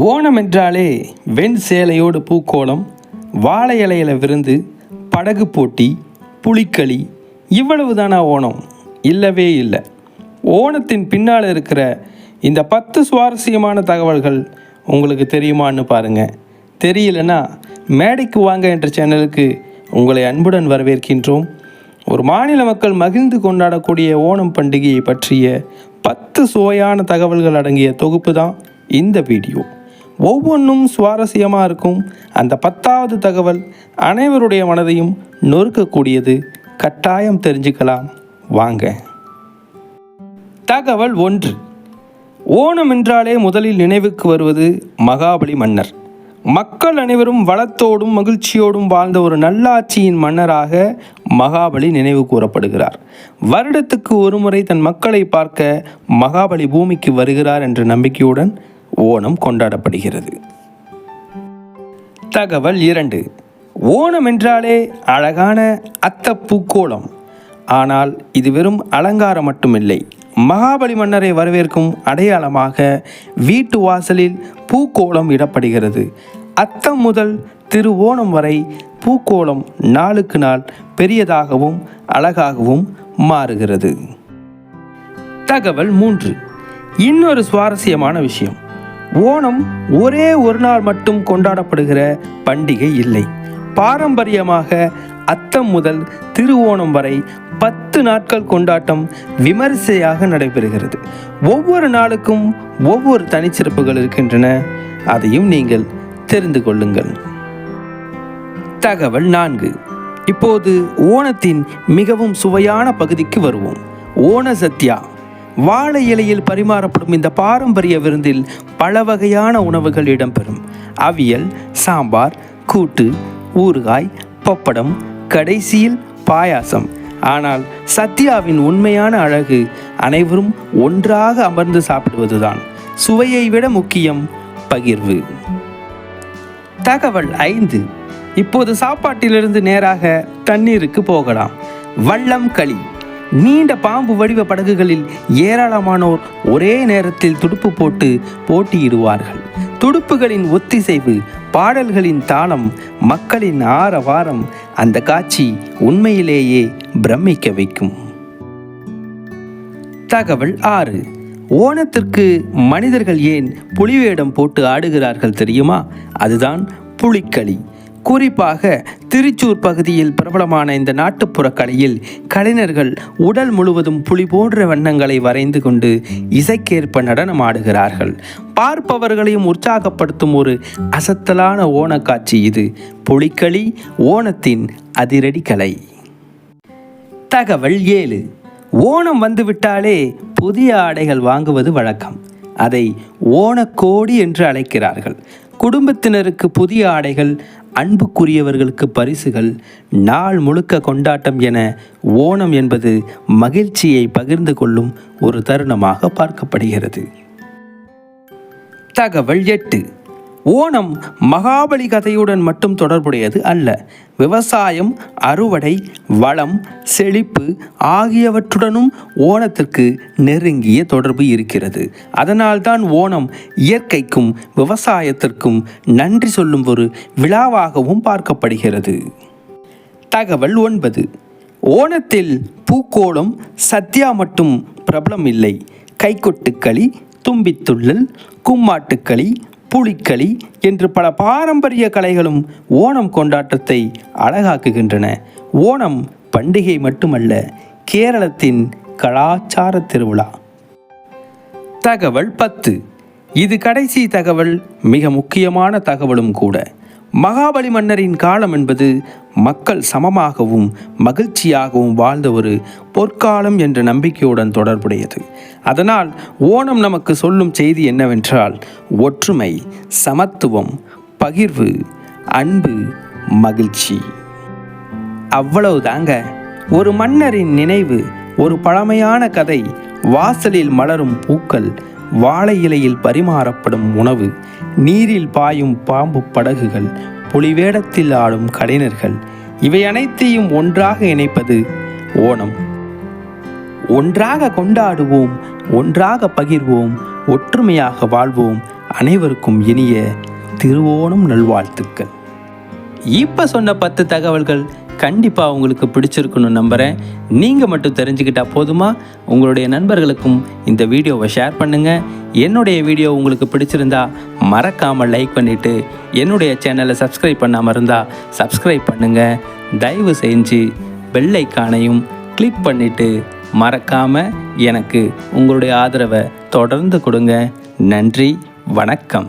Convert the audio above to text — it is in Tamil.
ஓணம் என்றாலே வெண் சேலையோடு பூக்கோலம், வாழை இலையில விருந்து, படகு போட்டி, புலிக்களி, இவ்வளவு தானா ஓணம்? இல்லவே இல்லை. ஓணத்தின் பின்னால் இருக்கிற இந்த 10 சுவாரஸ்யமான தகவல்கள் உங்களுக்கு தெரியுமான்னு பாருங்கள். தெரியலனா மேடைக்கு வாங்க என்ற சேனலுக்கு உங்களை அன்புடன் வரவேற்கின்றோம். ஒரு மாநில மக்கள் மகிழ்ந்து கொண்டாடக்கூடிய ஓணம் பண்டிகையை பற்றிய 10 சுவையான தகவல்கள் அடங்கிய தொகுப்பு தான் இந்த வீடியோ. ஒவ்வொன்றும் சுவாரஸ்யமாக இருக்கும். அந்த 10வது தகவல் அனைவருடைய மனதையும் நொறுக்கக்கூடியது. கட்டாயம் தெரிஞ்சுக்கலாம் வாங்க. தகவல் 1. ஓணம் என்றாலே முதலில் நினைவுக்கு வருவது மகாபலி மன்னர். மக்கள் அனைவரும் வளத்தோடும் மகிழ்ச்சியோடும் வாழ்ந்த ஒரு நல்லாட்சியின் மன்னராக மகாபலி நினைவு கூறப்படுகிறார். வருடத்துக்கு ஒரு முறை தன் மக்களை பார்க்க மகாபலி பூமிக்கு வருகிறார் என்ற நம்பிக்கையுடன் ஓணம் கொண்டாடப்படுகிறது. தகவல் 2. ஓணம் என்றாலே அழகான அத்தப்பூக்கோலம். ஆனால் இது வெறும் அலங்காரம் மட்டுமில்லை. மகாபலி மன்னரை வரவேற்கும் அடையாளமாக வீட்டு வாசலில் பூக்கோலம் இடப்படுகிறது. அத்தம் முதல் திருவோணம் வரை பூக்கோலம் நாளுக்கு நாள் பெரியதாகவும் அழகாகவும் மாறுகிறது. தகவல் 3. இன்னொரு சுவாரஸ்யமான விஷயம், ஓணம் ஒரே ஒரு நாள் மட்டும் கொண்டாடப்படுகிற பண்டிகை இல்லை. பாரம்பரியமாக அத்தம் முதல் திருவோணம் வரை 10 நாட்கள் கொண்டாட்டம் விமரிசையாக நடைபெறுகிறது. ஒவ்வொரு நாளுக்கும் ஒவ்வொரு தனிச்சிறப்புகள் இருக்கின்றன. அதையும் நீங்கள் தெரிந்து கொள்ளுங்கள். தகவல் 4. இப்போது ஓணத்தின் மிகவும் சுவையான பகுதிக்கு வருவோம். ஓண சத்யா. வாழை இலையில் பரிமாறப்படும் இந்த பாரம்பரிய விருந்தில் பல வகையான உணவுகள் இடம்பெறும். அவியல், சாம்பார், கூட்டு, ஊறுகாய், பப்படம், கடைசியில் பாயாசம். ஆனால் சத்யாவின் உண்மையான அழகு அனைவரும் ஒன்றாக அமர்ந்து சாப்பிடுவதுதான். சுவையை விட முக்கியம் பகிர்வு. தகவல் 5. இப்போது சாப்பாட்டிலிருந்து நேராக தண்ணீருக்கு போகலாம். வள்ளம் களி. நீண்ட பாம்பு வடிவ படகுகளில் ஏராளமானோர் ஒரே நேரத்தில் துடுப்பு போட்டு போட்டியிடுவார்கள். துடுப்புகளின் ஒத்திசைவு, பாடல்களின் தாளம், மக்களின் ஆரவாரம், அந்த காட்சி உண்மையிலேயே பிரமிக்க வைக்கும். தகவல் 6. ஓணத்திற்கு மனிதர்கள் ஏன் புலிவேடம் போட்டு ஆடுகிறார்கள் தெரியுமா? அதுதான் புலிக்களி. குறிப்பாக திருச்சூர் பகுதியில் பிரபலமான இந்த நாட்டுப்புற கலையில் கலைஞர்கள் உடல் முழுவதும் புலி போன்ற வண்ணங்களை வரைந்து கொண்டு இசைக்கேற்ப நடனம் ஆடுகிறார்கள். பார்ப்பவர்களையும் உற்சாகப்படுத்தும் ஒரு அசத்தலான ஓணக்காட்சி இது. புலிக்களி ஓணத்தின் அதிரடி கலை. தகவல் 7. ஓணம் வந்துவிட்டாலே புதிய ஆடைகள் வாங்குவது வழக்கம். அதை ஓணக்கோடி என்று அழைக்கிறார்கள். குடும்பத்தினருக்கு புதிய ஆடைகள், அன்புக்குரியவர்களுக்கு பரிசுகள், நாள் முழுக்க கொண்டாட்டம் என ஓணம் என்பது மகிழ்ச்சியை பகிர்ந்து கொள்ளும் ஒரு தருணமாக பார்க்கப்படுகிறது. தகவல் 8. ஓணம் மகாபலி கதையுடன் மட்டும் தொடர்புடையது அல்ல. விவசாயம், அறுவடை, வளம், செழிப்பு ஆகியவற்றுடனும் ஓணத்திற்கு நெருங்கிய தொடர்பு இருக்கிறது. அதனால்தான் ஓணம் இயற்கைக்கும் விவசாயத்திற்கும் நன்றி சொல்லும் ஒரு விழாவாகவும் பார்க்கப்படுகிறது. தகவல் 9. ஓணத்தில் பூக்கோளம், சத்யா மட்டும் பிரபலம் இல்லை. கைக்கொட்டுக்களி, தும்பித்துள்ளல், கும்மாட்டுக்களி, புலிக்களி என்று பல பாரம்பரிய கலைகளும் ஓணம் கொண்டாட்டத்தை அழகாக்குகின்றன. ஓணம் பண்டிகை மட்டுமல்ல, கேரளத்தின் கலாச்சார திருவிழா. தகவல் 10. இது கடைசி தகவல், மிக முக்கியமான தகவலும் கூட. மகாபலி மன்னரின் காலம் என்பது மக்கள் சமமாகவும் மகிழ்ச்சியாகவும் வாழ்ந்த ஒரு பொற்காலம் என்ற நம்பிக்கையுடன் தொடர்புடையது. அதனால் ஓணம் நமக்கு சொல்லும் செய்தி என்னவென்றால், ஒற்றுமை, சமத்துவம், பகிர்வு, அன்பு, மகிழ்ச்சி. அவ்வளவுதாங்க. ஒரு மன்னரின் நினைவு, ஒரு பழமையான கதை, வாசலில் மலரும் பூக்கள், வாழை இலையில் பரிமாறப்படும் உணவு, நீரில் பாயும் பாம்பு படகுகள், புலிவேடத்தில் ஆடும் கலைஞர்கள், இவை அனைத்தையும் ஒன்றாக இணைப்பது ஓணம். ஒன்றாக கொண்டாடுவோம், ஒன்றாக பகிர்வோம், ஒற்றுமையாக வாழ்வோம், அனைவருக்கும் இனிய திருவோணம் நல்வாழ்த்துக்கள். இப்போ சொன்ன 10 தகவல்கள் கண்டிப்பாக உங்களுக்கு பிடிச்சிருக்குன்னு நம்புகிறேன். நீங்கள் மட்டும் தெரிஞ்சுக்கிட்டா போதுமா? உங்களுடைய நண்பர்களுக்கும் இந்த வீடியோவை ஷேர் பண்ணுங்கள். என்னுடைய வீடியோ உங்களுக்கு பிடிச்சிருந்தா மறக்காமல் லைக் பண்ணிவிட்டு என்னுடைய சேனலை சப்ஸ்கிரைப் பண்ணாமல் இருந்தால் சப்ஸ்கிரைப் பண்ணுங்கள். தயவு செஞ்சு பெல் ஐக்கானையும் கிளிக் பண்ணிவிட்டு மறக்காமல் எனக்கு உங்களுடைய ஆதரவை தொடர்ந்து கொடுங்க. நன்றி, வணக்கம்.